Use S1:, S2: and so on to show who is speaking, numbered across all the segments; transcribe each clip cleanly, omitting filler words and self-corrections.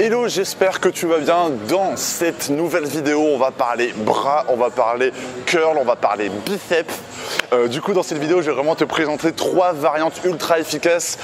S1: Hello, j'espère que tu vas bien. Dans cette nouvelle vidéo, on va parler bras, on va parler curl, on va parler biceps. Du coup, dans cette vidéo, je vais vraiment te présenter 3 variantes ultra efficaces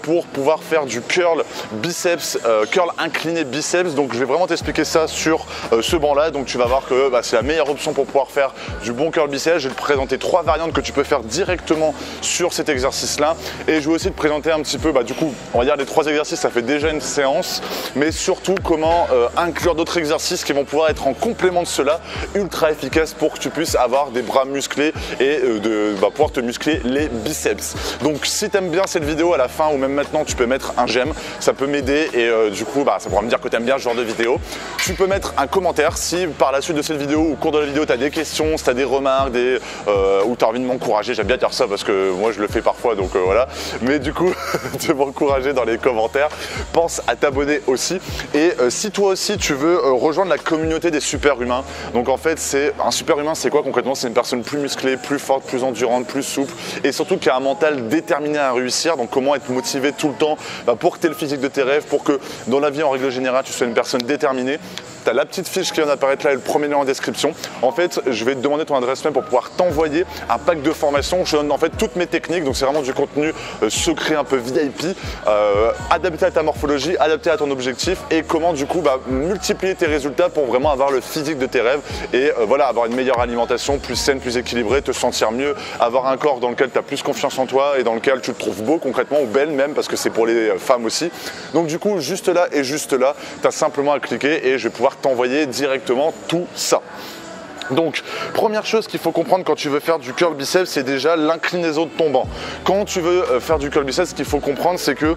S1: pour pouvoir faire du curl biceps, curl incliné biceps. Donc, je vais vraiment t'expliquer ça sur ce banc-là. Donc, tu vas voir que c'est la meilleure option pour pouvoir faire du bon curl biceps. Je vais te présenter 3 variantes que tu peux faire directement sur cet exercice-là. Et je vais aussi te présenter un petit peu, du coup, on va dire les 3 exercices, ça fait déjà une séance, mais surtout comment inclure d'autres exercices qui vont pouvoir être en complément de cela, ultra efficaces pour que tu puisses avoir des bras musclés et pouvoir te muscler les biceps. Donc si tu aimes bien cette vidéo, à la fin ou même maintenant, tu peux mettre un j'aime, ça peut m'aider et du coup ça pourra me dire que tu aimes bien ce genre de vidéo. Tu peux mettre un commentaire si par la suite de cette vidéo ou au cours de la vidéo tu as des questions, si tu as des remarques ou tu as envie de m'encourager. J'aime bien dire ça parce que moi je le fais parfois, donc voilà, mais du coup de m'encourager dans les commentaires, pense à t'abonner aussi. Et si toi aussi tu veux rejoindre la communauté des super humains, donc en fait un super humain, c'est quoi concrètement? C'est une personne plus musclée, plus forte, plus endurante, plus souple et surtout qui a un mental déterminé à réussir. Donc comment être motivé tout le temps pour que tu aies le physique de tes rêves, pour que dans la vie en règle générale tu sois une personne déterminée. Tu as la petite fiche qui vient d'apparaître là et le premier lien en description. En fait, je vais te demander ton adresse mail pour pouvoir t'envoyer un pack de formation. Je te donne en fait toutes mes techniques, donc c'est vraiment du contenu secret, un peu VIP, adapté à ta morphologie, adapté à ton objectif et comment du coup multiplier tes résultats pour vraiment avoir le physique de tes rêves et voilà, avoir une meilleure alimentation, plus saine, plus équilibrée, te sentir mieux, avoir un corps dans lequel tu as plus confiance en toi et dans lequel tu te trouves beau concrètement ou belle même, parce que c'est pour les femmes aussi. Donc du coup, juste là et juste là, tu as simplement à cliquer et je vais pouvoir t'envoyer directement tout ça. Donc, première chose qu'il faut comprendre quand tu veux faire du curl biceps, c'est déjà l'inclinaison de ton banc. Quand tu veux faire du curl biceps, ce qu'il faut comprendre, c'est que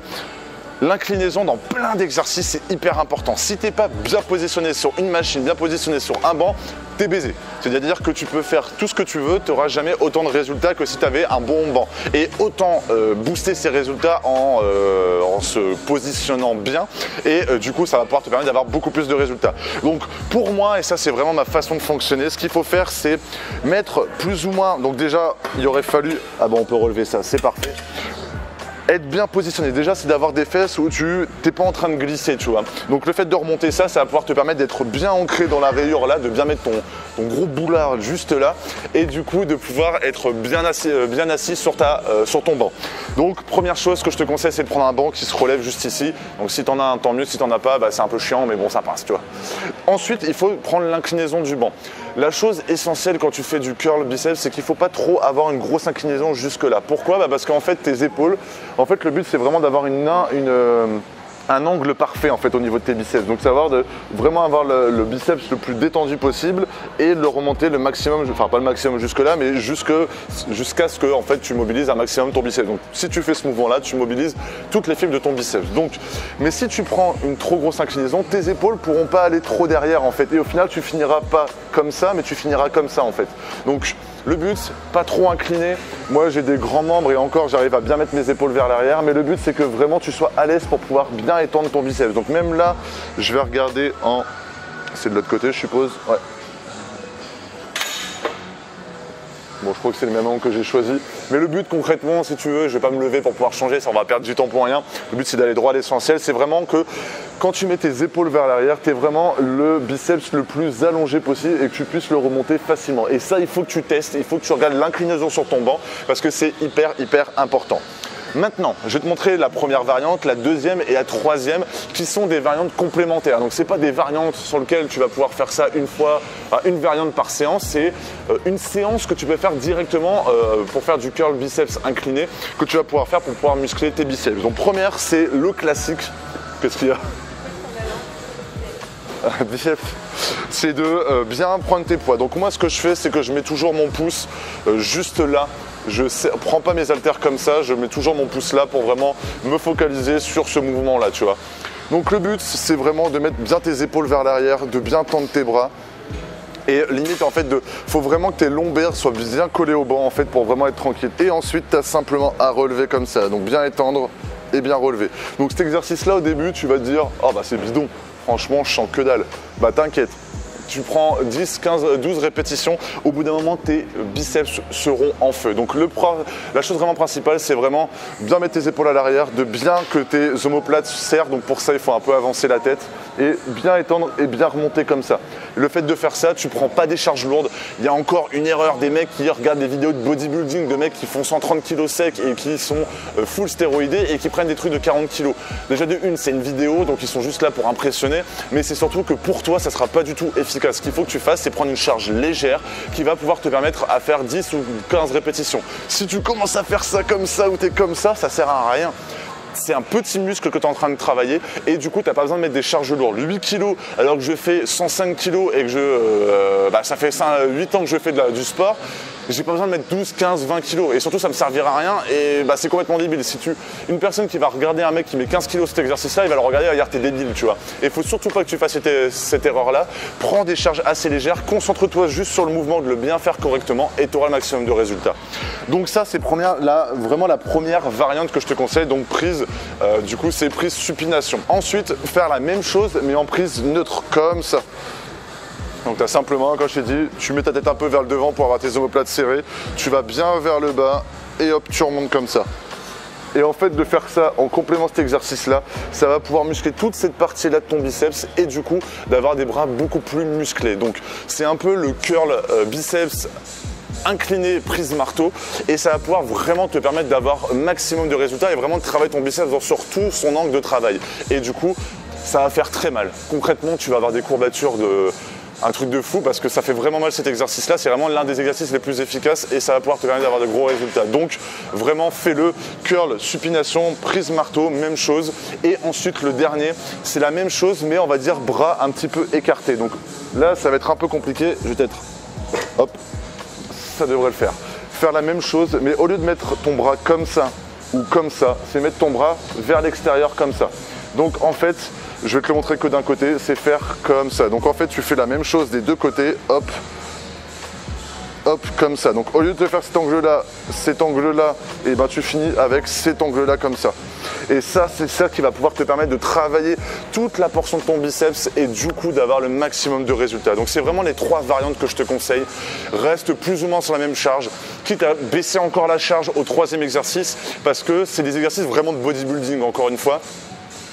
S1: l'inclinaison dans plein d'exercices, c'est hyper important. Si tu n'es pas bien positionné sur une machine, bien positionné sur un banc, t'es baisé. C'est-à-dire que tu peux faire tout ce que tu veux, tu n'auras jamais autant de résultats que si tu avais un bon banc. Et autant booster ces résultats en se positionnant bien. Et du coup, ça va pouvoir te permettre d'avoir beaucoup plus de résultats. Donc pour moi, et ça c'est vraiment ma façon de fonctionner, ce qu'il faut faire, c'est mettre plus ou moins. Donc déjà, il aurait fallu. Ah bon, on peut relever ça, c'est parfait. Être bien positionné, déjà c'est d'avoir des fesses où tu n'es pas en train de glisser, tu vois. Donc le fait de remonter ça, ça va pouvoir te permettre d'être bien ancré dans la rayure là, de bien mettre ton gros boulard juste là et du coup de pouvoir être bien assis sur ton banc. Donc première chose que je te conseille, c'est de prendre un banc qui se relève juste ici. Donc si tu en as un, tant mieux, si tu n'en as pas, c'est un peu chiant mais bon ça passe, tu vois. Ensuite, il faut prendre l'inclinaison du banc. La chose essentielle quand tu fais du curl biceps, c'est qu'il ne faut pas trop avoir une grosse inclinaison jusque là. Pourquoi? Parce qu'en fait tes épaules, en fait le but c'est vraiment d'avoir un angle parfait en fait au niveau de tes biceps. Donc savoir de vraiment avoir le biceps le plus détendu possible et le remonter le maximum, enfin pas le maximum jusque là, mais jusqu'à ce que en fait tu mobilises un maximum ton biceps. Donc si tu fais ce mouvement là, tu mobilises toutes les fibres de ton biceps. Donc, mais si tu prends une trop grosse inclinaison, tes épaules pourront pas aller trop derrière en fait. Et au final tu finiras pas comme ça, mais tu finiras comme ça en fait. Donc le but, pas trop incliné. Moi j'ai des grands membres et encore j'arrive à bien mettre mes épaules vers l'arrière, mais le but c'est que vraiment tu sois à l'aise pour pouvoir bien étendre ton biceps. Donc même là, je vais regarder c'est de l'autre côté je suppose. Ouais. Bon, je crois que c'est le même angle que j'ai choisi. Mais le but concrètement, si tu veux, je ne vais pas me lever pour pouvoir changer, ça on va perdre du temps pour rien. Le but c'est d'aller droit à l'essentiel. C'est vraiment que quand tu mets tes épaules vers l'arrière, tu es vraiment le biceps le plus allongé possible et que tu puisses le remonter facilement. Et ça, il faut que tu testes, il faut que tu regardes l'inclinaison sur ton banc parce que c'est hyper important. Maintenant, je vais te montrer la première variante, la deuxième et la troisième qui sont des variantes complémentaires. Donc, ce n'est pas des variantes sur lesquelles tu vas pouvoir faire ça une variante par séance. C'est une séance que tu peux faire directement pour faire du curl biceps incliné que tu vas pouvoir faire pour pouvoir muscler tes biceps. Donc, première, c'est le classique. Qu'est-ce qu'il y a? Biceps, c'est de bien prendre tes poids. Donc moi ce que je fais, c'est que je mets toujours mon pouce juste là. Je ne prends pas mes haltères comme ça, je mets toujours mon pouce là pour vraiment me focaliser sur ce mouvement là, tu vois. Donc le but c'est vraiment de mettre bien tes épaules vers l'arrière, de bien tendre tes bras. Et limite en fait, faut vraiment que tes lombaires soient bien collés au banc en fait pour vraiment être tranquille. Et ensuite tu as simplement à relever comme ça, donc bien étendre et bien relever. Donc cet exercice là au début tu vas te dire, oh c'est bidon. Franchement, je sens que dalle. T'inquiète, tu prends 10, 15, 12 répétitions, au bout d'un moment tes biceps seront en feu. Donc la chose vraiment principale, c'est vraiment bien mettre tes épaules à l'arrière, de bien que tes omoplates serrent. Donc pour ça il faut un peu avancer la tête et bien étendre et bien remonter comme ça. Le fait de faire ça, tu prends pas des charges lourdes. Il y a encore une erreur des mecs qui regardent des vidéos de bodybuilding, de mecs qui font 130 kg secs et qui sont full stéroïdés et qui prennent des trucs de 40 kg. Déjà de une, c'est une vidéo, donc ils sont juste là pour impressionner, mais c'est surtout que pour toi, ça sera pas du tout efficace. Ce qu'il faut que tu fasses, c'est prendre une charge légère qui va pouvoir te permettre à faire 10 ou 15 répétitions. Si tu commences à faire ça comme ça ou t'es comme ça sert à rien. C'est un petit muscle que tu es en train de travailler et du coup tu n'as pas besoin de mettre des charges lourdes. 8 kg alors que je fais 105 kg et que ça fait 8 ans que je fais du sport, j'ai pas besoin de mettre 12, 15, 20 kg et surtout ça me servira à rien et c'est complètement débile. Si une personne qui va regarder un mec qui met 15 kg cet exercice là, il va le regarder et va dire t'es débile, tu vois. Et il faut surtout pas que tu fasses cette erreur là. Prends des charges assez légères, concentre-toi juste sur le mouvement, de le bien faire correctement et tu auras le maximum de résultats. Donc ça c'est vraiment la première variante que je te conseille, donc prise. Du coup c'est prise supination. Ensuite faire la même chose mais en prise neutre comme ça. Donc tu as simplement, comme je t'ai dit, tu mets ta tête un peu vers le devant pour avoir tes omoplates serrées, tu vas bien vers le bas et hop tu remontes comme ça. Et en fait de faire ça en complément de cet exercice là, ça va pouvoir muscler toute cette partie là de ton biceps et du coup d'avoir des bras beaucoup plus musclés. Donc c'est un peu le curl biceps incliné prise marteau et ça va pouvoir vraiment te permettre d'avoir un maximum de résultats et vraiment de travailler ton biceps sur tout son angle de travail. Et du coup ça va faire très mal. Concrètement tu vas avoir des courbatures un truc de fou parce que ça fait vraiment mal cet exercice là, c'est vraiment l'un des exercices les plus efficaces et ça va pouvoir te permettre d'avoir de gros résultats. Donc vraiment fais-le, curl, supination, prise marteau, même chose. Et ensuite le dernier c'est la même chose mais on va dire bras un petit peu écartés. Donc là ça va être un peu compliqué, je vais peut-être, hop, ça devrait le faire. Faire la même chose mais au lieu de mettre ton bras comme ça ou comme ça, c'est mettre ton bras vers l'extérieur comme ça. Donc en fait je vais te le montrer que d'un côté, c'est faire comme ça. Donc en fait, tu fais la même chose des deux côtés, hop, hop, comme ça. Donc au lieu de te faire cet angle-là, et ben tu finis avec cet angle-là comme ça. Et ça, c'est ça qui va pouvoir te permettre de travailler toute la portion de ton biceps et du coup d'avoir le maximum de résultats. Donc c'est vraiment les trois variantes que je te conseille. Reste plus ou moins sur la même charge, quitte à baisser encore la charge au troisième exercice parce que c'est des exercices vraiment de bodybuilding encore une fois.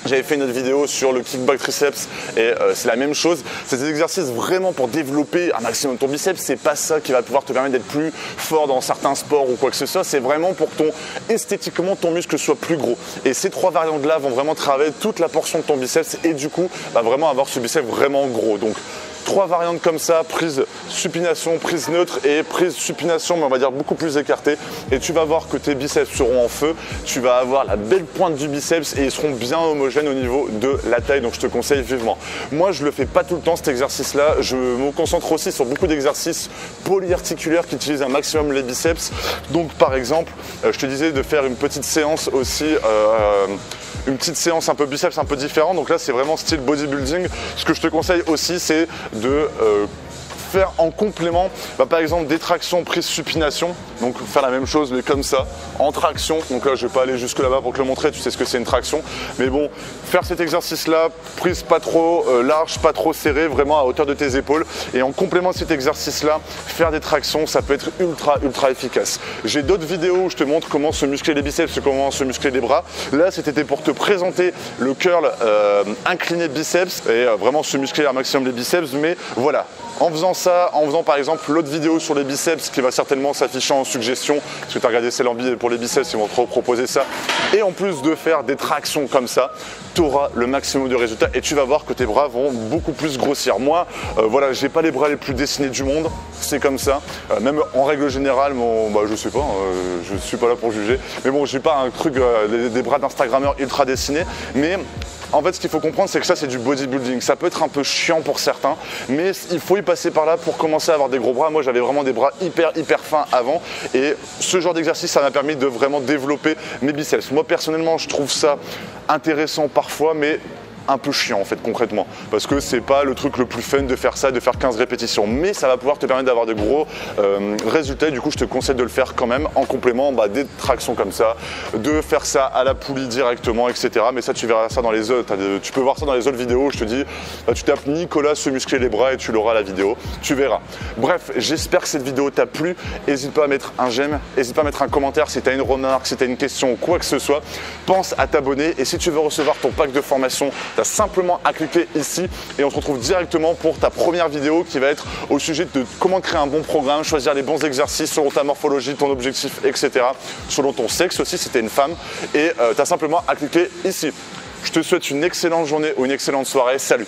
S1: J'avais fait une autre vidéo sur le kickback triceps et c'est la même chose. C'est des exercices vraiment pour développer un maximum ton biceps. C'est pas ça qui va pouvoir te permettre d'être plus fort dans certains sports ou quoi que ce soit. C'est vraiment pour que esthétiquement ton muscle soit plus gros. Et ces trois variantes là vont vraiment travailler toute la portion de ton biceps et du coup vraiment avoir ce biceps vraiment gros. Donc trois variantes comme ça, prise supination, prise neutre et prise supination mais on va dire beaucoup plus écartée et tu vas voir que tes biceps seront en feu, tu vas avoir la belle pointe du biceps et ils seront bien homogènes au niveau de la taille, donc je te conseille vivement. Moi je le fais pas tout le temps cet exercice là, je me concentre aussi sur beaucoup d'exercices polyarticulaires qui utilisent un maximum les biceps. Donc par exemple je te disais de faire une petite séance aussi une petite séance un peu biceps un peu différente, donc là c'est vraiment style bodybuilding. Ce que je te conseille aussi c'est de faire en complément par exemple des tractions prise supination, donc faire la même chose mais comme ça en traction. Donc là je vais pas aller jusque là-bas pour te le montrer, tu sais ce que c'est une traction, mais bon, faire cet exercice là, prise pas trop large, pas trop serrée, vraiment à hauteur de tes épaules et en complément de cet exercice là, faire des tractions, ça peut être ultra efficace. J'ai d'autres vidéos où je te montre comment se muscler les biceps, comment se muscler les bras. Là c'était pour te présenter le curl incliné de biceps et vraiment se muscler un maximum les biceps, mais voilà. En faisant ça, en faisant par exemple l'autre vidéo sur les biceps qui va certainement s'afficher en suggestion, parce que tu as regardé Célambi pour les biceps, ils vont te proposer ça. Et en plus de faire des tractions comme ça, tu auras le maximum de résultats et tu vas voir que tes bras vont beaucoup plus grossir. Moi, voilà, j'ai pas les bras les plus dessinés du monde, c'est comme ça. Même en règle générale, je sais pas, je suis pas là pour juger. Mais bon, j'ai pas un truc, des bras d'instagrammeur ultra dessinés, mais en fait, ce qu'il faut comprendre, c'est que ça, c'est du bodybuilding. Ça peut être un peu chiant pour certains, mais il faut y passer par là pour commencer à avoir des gros bras. Moi, j'avais vraiment des bras hyper fins avant et ce genre d'exercice, ça m'a permis de vraiment développer mes biceps. Moi, personnellement, je trouve ça intéressant parfois, mais un peu chiant en fait concrètement, parce que c'est pas le truc le plus fun de faire ça, de faire 15 répétitions, mais ça va pouvoir te permettre d'avoir de gros résultats. Du coup je te conseille de le faire quand même en complément des tractions comme ça, de faire ça à la poulie directement, etc. Mais ça tu verras ça dans les autres, tu peux voir ça dans les autres vidéos. Je te dis, tu tapes Nicolas se muscler les bras et tu l'auras la vidéo, tu verras. Bref, j'espère que cette vidéo t'a plu. N'hésite pas à mettre un j'aime, n'hésite pas à mettre un commentaire si tu as une remarque, si tu as une question ou quoi que ce soit. Pense à t'abonner et si tu veux recevoir ton pack de formation, tu as simplement à cliquer ici et on se retrouve directement pour ta première vidéo qui va être au sujet de comment créer un bon programme, choisir les bons exercices selon ta morphologie, ton objectif, etc. Selon ton sexe aussi si tu es une femme et tu as simplement à cliquer ici. Je te souhaite une excellente journée ou une excellente soirée. Salut!